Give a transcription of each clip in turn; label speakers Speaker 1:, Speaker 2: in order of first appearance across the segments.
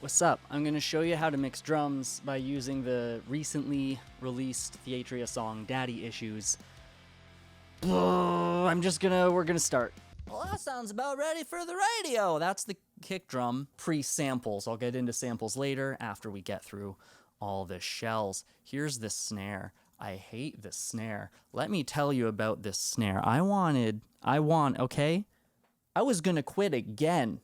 Speaker 1: What's up? I'm going to show you how to mix drums by using the recently released Theatria song, Daddy Issues. We're gonna start. Well, that sounds about ready for the radio. That's the kick drum pre-samples. I'll get into samples later after we get through all the shells. Here's the snare. I hate the snare. Let me tell you about this snare. I was gonna quit again.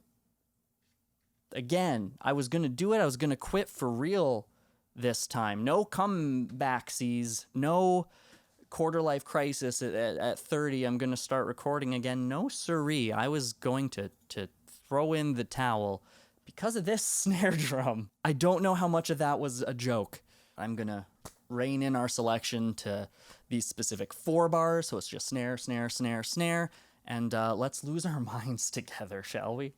Speaker 1: I was gonna do it. I was gonna quit for real this time. No comebacksies. No quarter life crisis at 30. I'm gonna start recording again. No siree. I was going to throw in the towel because of this snare drum. I don't know how much of that was a joke. I'm gonna rein in our selection to these specific 4 bars. So it's just snare, snare, snare, snare, and let's lose our minds together, shall we?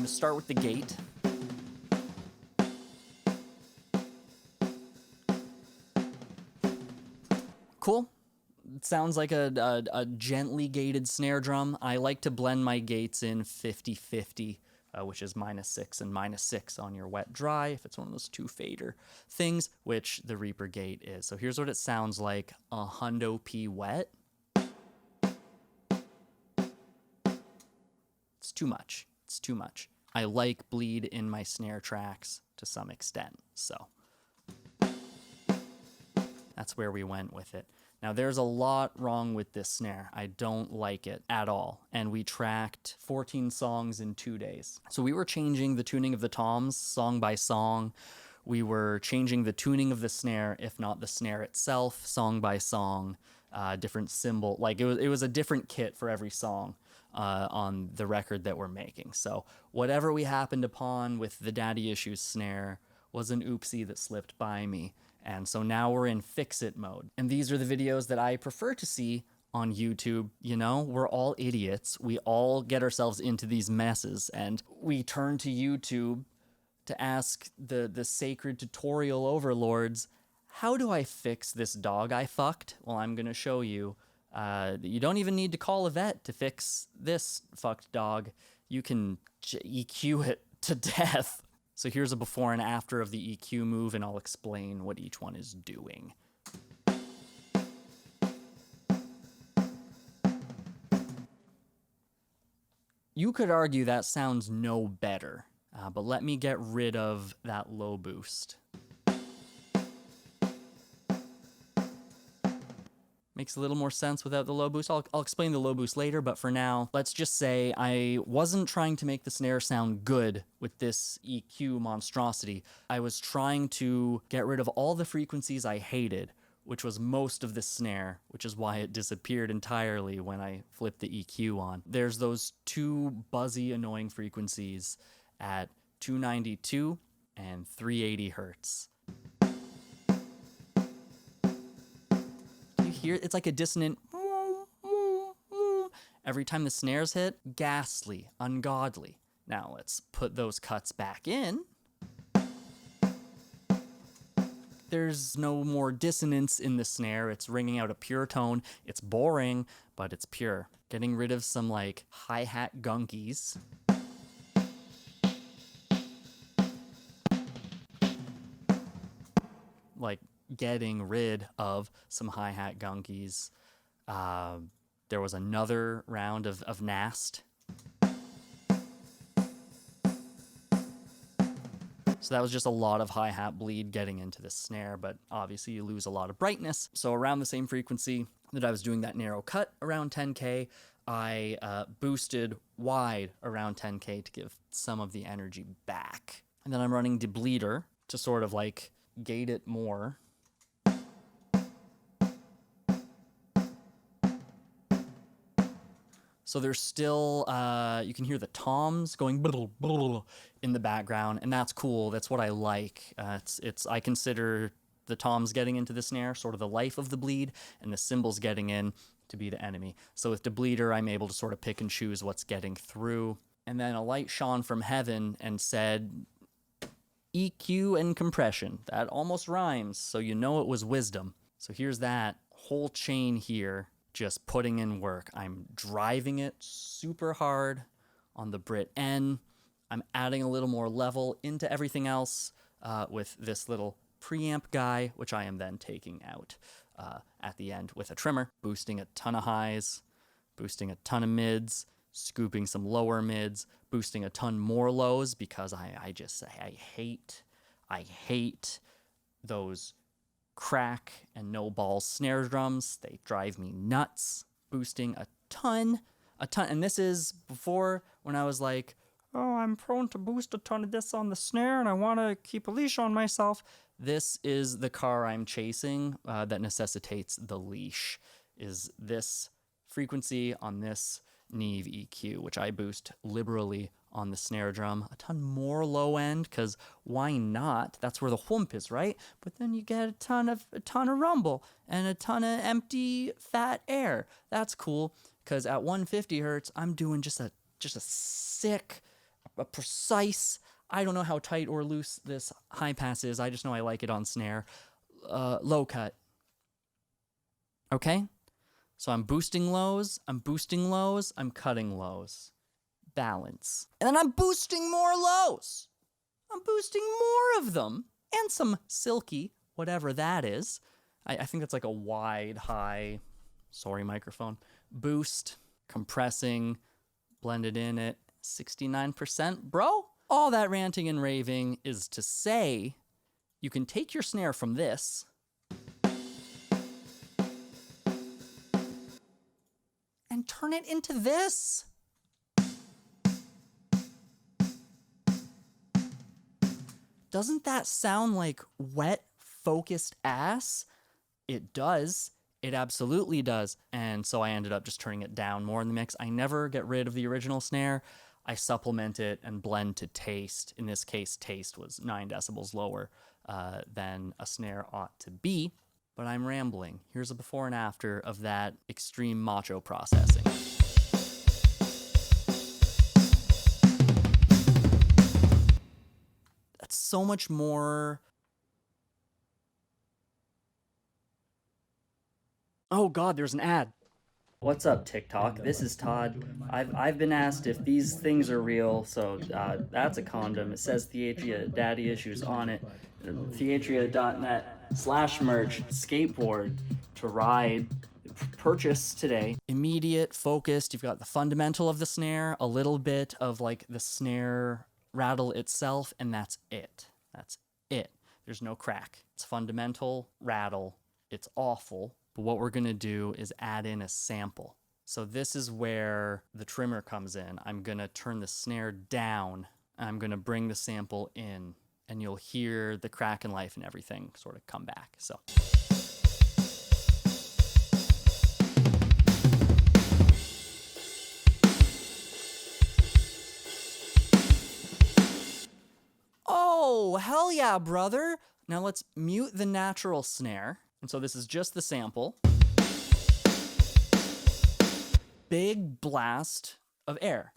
Speaker 1: Start with the gate. Cool. It sounds like a gently gated snare drum. I like to blend my gates in 50-50, which is -6 and -6 on your wet dry, if it's one of those 2 fader things, which the Reaper gate is. So here's what it sounds like, a hundo P wet. It's too much. It's too much. I like bleed in my snare tracks to some extent, so that's where we went with it. Now there's a lot wrong with this snare. I don't like it at all, and we tracked 14 songs in 2 days. So we were changing the tuning of the toms song by song. We were changing the tuning of the snare, if not the snare itself, song by song, different cymbal. Like it was a different kit for every song on the record that we're making. So whatever we happened upon with the Daddy Issues snare was an oopsie that slipped by me. And so now we're in fix-it mode. And these are the videos that I prefer to see on YouTube. You know, we're all idiots. We all get ourselves into these messes, and we turn to YouTube to ask the sacred tutorial overlords, how do I fix this dog I fucked? Well, I'm gonna show you. You don't even need to call a vet to fix this fucked dog. You can EQ it to death. So here's a before and after of the EQ move, and I'll explain what each one is doing. You could argue that sounds no better, but let me get rid of that low boost. Makes a little more sense without the low boost. I'll explain the low boost later, but for now, let's just say I wasn't trying to make the snare sound good with this EQ monstrosity. I was trying to get rid of all the frequencies I hated, which was most of the snare, which is why it disappeared entirely when I flipped the EQ on. There's those 2 buzzy, annoying frequencies at 292 and 380 hertz. Here, it's like a dissonant every time the snares hit. Ghastly, ungodly. Now let's put those cuts back in. There's no more dissonance in the snare. It's ringing out a pure tone. It's boring, but it's pure. Getting rid of some like hi-hat gunkies. Like getting rid of some hi-hat gunkies. There was another round of NAST. So that was just a lot of hi-hat bleed getting into the snare, but obviously you lose a lot of brightness. So around the same frequency that I was doing that narrow cut, around 10K, I boosted wide around 10K to give some of the energy back. And then I'm running debleeder to sort of like gate it more. So there's still, you can hear the toms going in the background, and that's cool. That's what I like. I consider the toms getting into the snare sort of the life of the bleed, and the cymbals getting in to be the enemy. So with debleeder, I'm able to sort of pick and choose what's getting through. And then a light shone from heaven and said, EQ and compression. That almost rhymes, so you know it was wisdom. So here's that whole chain here. just putting in work. I'm driving it super hard on the Brit N. I'm adding a little more level into everything else with this little preamp guy, which I am then taking out at the end with a trimmer, boosting a ton of highs, boosting a ton of mids, scooping some lower mids, boosting a ton more lows because I hate those crack and no balls snare drums. They drive me nuts. Boosting a ton. And this is before when I was like, oh, I'm prone to boost a ton of this on the snare and I want to keep a leash on myself. This is the car I'm chasing that necessitates the leash, is this frequency on this Neve EQ, which I boost liberally on the snare drum. A ton more low end, because why not? That's where the whoomp is, right? But then you get a ton of rumble and a ton of empty fat air. That's cool, because at 150 hertz, I'm doing just a sick, a precise. I don't know how tight or loose this high pass is. I just know I like it on snare. Low cut. Okay? So I'm boosting lows, I'm cutting lows. Balance. And then I'm boosting more lows. I'm boosting more of them. And some silky, whatever that is. I think that's like a wide, high, sorry microphone, boost, compressing, blended in at 69%. Bro, all that ranting and raving is to say you can take your snare from this and turn it into this. Doesn't that sound like wet, focused ass? It does. It absolutely does. And so I ended up just turning it down more in the mix. I never get rid of the original snare. I supplement it and blend to taste. In this case, taste was 9 decibels lower than a snare ought to be. But I'm rambling. Here's a before and after of that extreme macho processing. That's so much more. Oh God, there's an ad. What's up, TikTok? This is Todd. I've been asked if these things are real, so that's a condom. It says Theatria Daddy Issues on it. Theatria.net/merch skateboard to ride. Purchase today. Immediate, focused. You've got the fundamental of the snare, a little bit of like the snare rattle itself, and that's it. That's it. There's no crack. It's fundamental, rattle. It's awful. But what we're gonna do is add in a sample. So this is where the trimmer comes in. I'm gonna turn the snare down. I'm gonna bring the sample in, and you'll hear the crack in life and everything sort of come back. So. Oh, hell yeah, brother. Now let's mute the natural snare. And so this is just the sample. Big blast of air.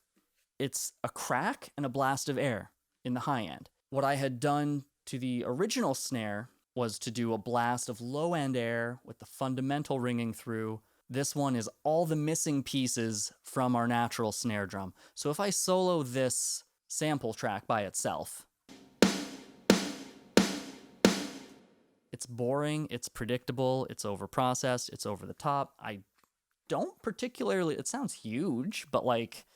Speaker 1: It's a crack and a blast of air in the high end. What I had done to the original snare was to do a blast of low end air with the fundamental ringing through. This one is all the missing pieces from our natural snare drum. So if I solo this sample track by itself, it's boring, it's predictable, it's overprocessed, it's over the top. I don't particularly, it sounds huge, but like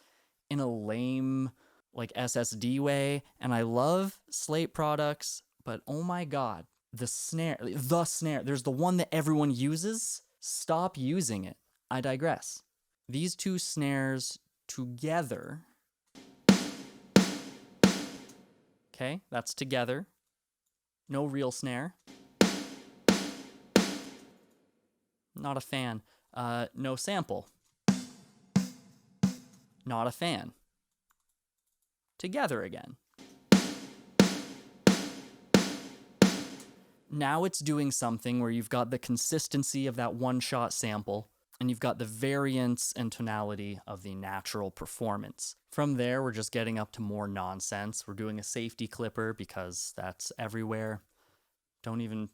Speaker 1: in a lame, like SSD way. And I love Slate products, but oh my God, the snare, there's the one that everyone uses. Stop using it. I digress. These two snares together. Okay, that's together. No real snare. Not a fan. No sample. Not a fan. Together again. Now it's doing something where you've got the consistency of that one-shot sample, and you've got the variance and tonality of the natural performance. From there, we're just getting up to more nonsense. We're doing a safety clipper because that's everywhere. Don't even,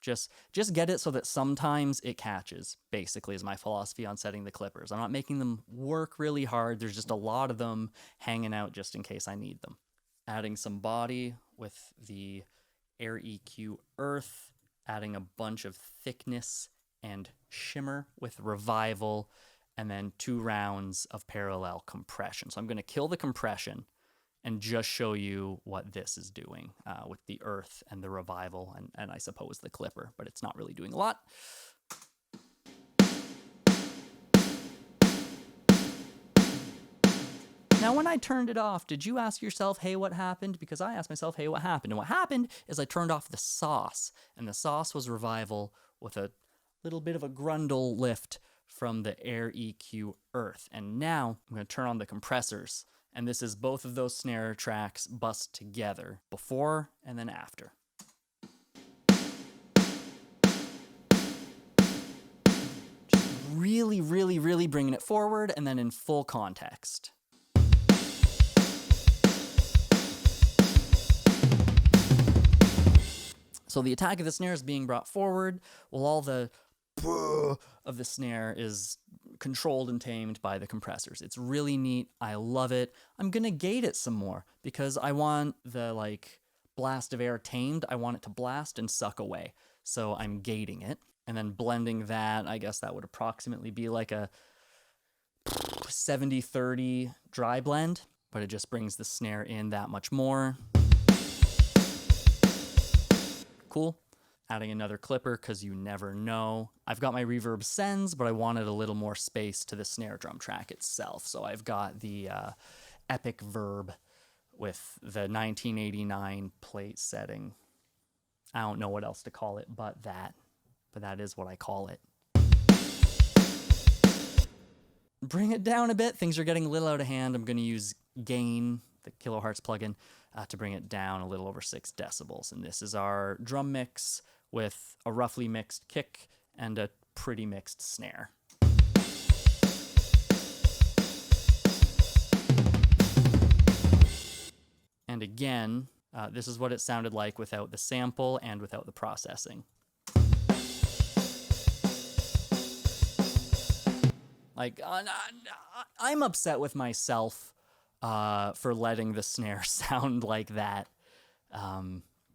Speaker 1: Just get it so that sometimes it catches, basically, is my philosophy on setting the clippers. I'm not making them work really hard. There's just a lot of them hanging out just in case I need them. Adding some body with the Air EQ Earth, adding a bunch of thickness and shimmer with Revival, and then 2 rounds of parallel compression. So I'm going to kill the compression and just show you what this is doing with the Earth and the Revival and I suppose the Clipper, but it's not really doing a lot. Now, when I turned it off, did you ask yourself, hey, what happened? Because I asked myself, hey, what happened? And what happened is I turned off the sauce, and the sauce was Revival with a little bit of a grundle lift from the Air EQ Earth. And now I'm going to turn on the compressors, and this is both of those snare tracks bussed together, before and then after. Just really, really, really bringing it forward, and then in full context. So the attack of the snare is being brought forward, while all the of the snare is controlled and tamed by the compressors. It's really neat. I love it. I'm going to gate it some more because I want the blast of air tamed. I want it to blast and suck away. So I'm gating it and then blending that. I guess that would approximately be like a 70-30 dry blend, but it just brings the snare in that much more. Cool. Adding another clipper because you never know. I've got my reverb sends, but I wanted a little more space to the snare drum track itself. So I've got the Epic Verb with the 1989 plate setting. I don't know what else to call it but that is what I call it. Bring it down a bit. Things are getting a little out of hand. I'm going to use Gain, the Kilohertz plugin, to bring it down a little over 6 decibels. And this is our drum mix with a roughly mixed kick and a pretty mixed snare. And again, this is what it sounded like without the sample and without the processing. I'm upset with myself for letting the snare sound like that.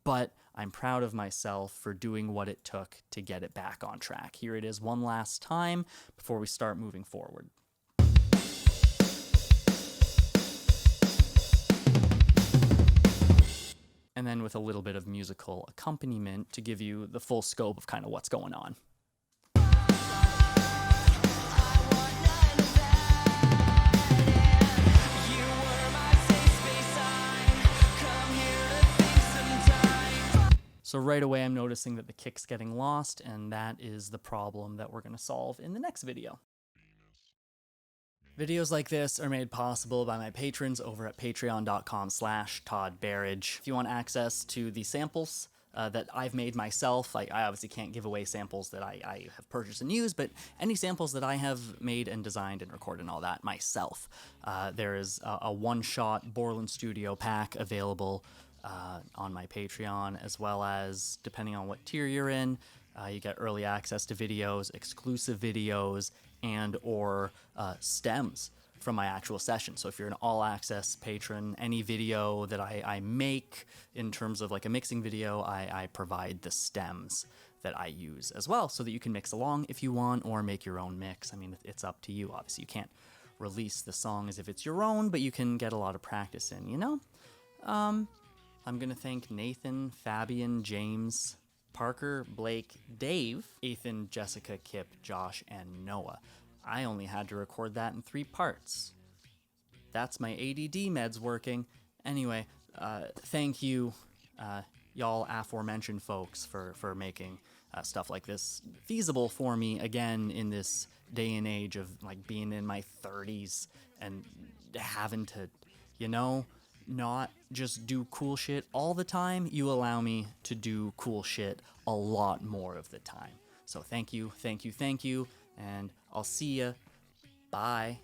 Speaker 1: But I'm proud of myself for doing what it took to get it back on track. Here it is one last time before we start moving forward. And then with a little bit of musical accompaniment to give you the full scope of kind of what's going on. So right away, I'm noticing that the kick's getting lost, and that is the problem that we're going to solve in the next video. Videos like this are made possible by my patrons over at patreon.com/Todd Barriage. If you want access to the samples that I've made myself, I obviously can't give away samples that I have purchased and used, but any samples that I have made and designed and recorded and all that myself. There is a one-shot Borland Studio pack available on my Patreon, as well as, depending on what tier you're in, you get early access to videos, exclusive videos, and or stems from my actual session. So if you're an all-access patron, any video that I make in terms of like a mixing video, I provide the stems that I use as well, so that you can mix along if you want, or make your own mix. I mean, it's up to you. Obviously, you can't release the song as if it's your own, but you can get a lot of practice in, you know? I'm going to thank Nathan, Fabian, James, Parker, Blake, Dave, Ethan, Jessica, Kip, Josh, and Noah. I only had to record that in 3 parts. That's my ADD meds working. Anyway, thank you, y'all aforementioned folks, for making stuff like this feasible for me, again, in this day and age of like being in my 30s and having to, you know, not just do cool shit all the time. You allow me to do cool shit a lot more of the time. So thank you, and I'll see ya. Bye.